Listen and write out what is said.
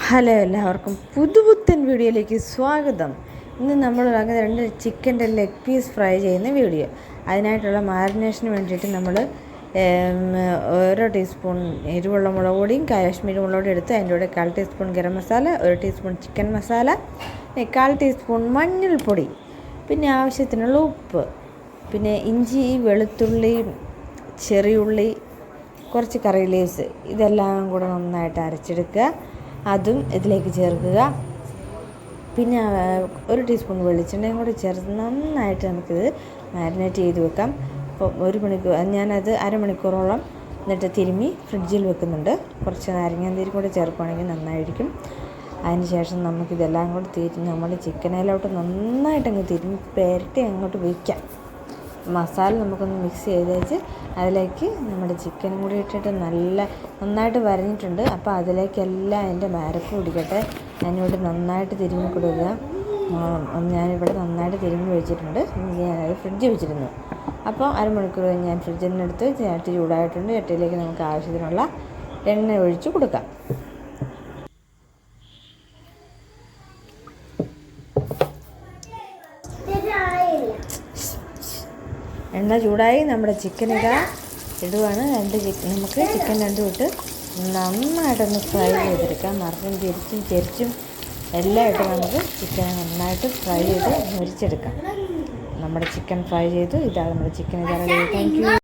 Hello, എല്ലാവർക്കും പുതുപുത്തൻ വീഡിയോയിലേക്ക് സ്വാഗതം. ഇന്ന് നമ്മൾ രണ്ട് ചിക്കൻ്റെ ലെഗ് പീസ് ഫ്രൈ ചെയ്യുന്ന വീഡിയോ. അതിനായിട്ടുള്ള മാരിനേഷന് വേണ്ടിയിട്ട് നമ്മൾ ഓരോ ടീസ്പൂൺ എരിവുള്ള മുളക് പൊടിയും കാശ്മീരി മുളക് പൊടി എടുത്ത് അതിൻ്റെ കൂടെ 1/4 teaspoon garam masala, 1 teaspoon chicken masala, 1/4 teaspoon മഞ്ഞൾപ്പൊടി, പിന്നെ ആവശ്യത്തിനുള്ള ഉപ്പ്, പിന്നെ ഇഞ്ചി, വെളുത്തുള്ളി, ചെറിയുള്ളി, കുറച്ച് കറി ലീവ്സ്, ഇതെല്ലാം കൂടെ നന്നായിട്ട് അരച്ചെടുക്കുക. അതും ഇതിലേക്ക് ചേർക്കുക. പിന്നെ 1 ടീസ്പൂൺ വെളിച്ചെണ്ണയും കൂടി ചേർത്ത് നന്നായിട്ട് നമുക്കിത് മാരിനേറ്റ് ചെയ്ത് വെക്കാം. അപ്പോൾ 1 മണിക്കൂർ, ഞാനത് അരമണിക്കൂറോളം എന്നിട്ട് തിരുമ്മി ഫ്രിഡ്ജിൽ വെക്കുന്നുണ്ട്. കുറച്ച് നാരങ്ങാനീരും കൂടെ ചേർക്കുകയാണെങ്കിൽ നന്നായിരിക്കും. അതിന് ശേഷം നമുക്കിതെല്ലാം കൂടി നമ്മൾ ചിക്കനിലോട്ട് നന്നായിട്ടങ്ങ് തിരുമ്മി പെരട്ടി അങ്ങോട്ട് വയ്ക്കാം. മസാല നമുക്കൊന്ന് മിക്സ് ചെയ്ത് വെച്ച് അതിലേക്ക് നമ്മുടെ ചിക്കനും കൂടി ഇട്ടിട്ട് നന്നായിട്ട് വരഞ്ഞിട്ടുണ്ട്. അപ്പോൾ അതിലേക്കെല്ലാം അതിൻ്റെ മരപ്പ് പിടിക്കട്ടെ. ഞാനിവിടെ നന്നായിട്ട് തിരുമ്മി കൊടുക്കുക. ഞാനിവിടെ നന്നായിട്ട് തിരുമ്മി വെച്ചിട്ടുണ്ട്. ഞാനത് ഫ്രിഡ്ജിൽ വെച്ചിരുന്നു. അപ്പോൾ അരമണിക്കൂർ കഴിഞ്ഞ് ഞാൻ ഫ്രിഡ്ജിൽ നിന്നെടുത്ത് ചട്ടി ചൂടായിട്ടുണ്ട്. ചട്ടിയിലേക്ക് നമുക്ക് ആവശ്യത്തിനുള്ള എണ്ണ ഒഴിച്ച് കൊടുക്കാം. എണ്ണ ചൂടായി, നമ്മുടെ ചിക്കൻ ഇടുവാണ്. നമുക്ക് ചിക്കൻ രണ്ടും ഇട്ട് നന്നായിട്ടൊന്ന് ഫ്രൈ ചെയ്തെടുക്കാം. മറിച്ചും ചെരിച്ചും എല്ലാം ഇട്ട് നമുക്ക് ചിക്കൻ നന്നായിട്ട് ഫ്രൈ ചെയ്ത് മുരിച്ചെടുക്കാം. നമ്മുടെ ചിക്കൻ ഫ്രൈ ചെയ്തു. ഇതാണ് നമ്മുടെ ചിക്കൻ. ഇതാണ്. Thank you.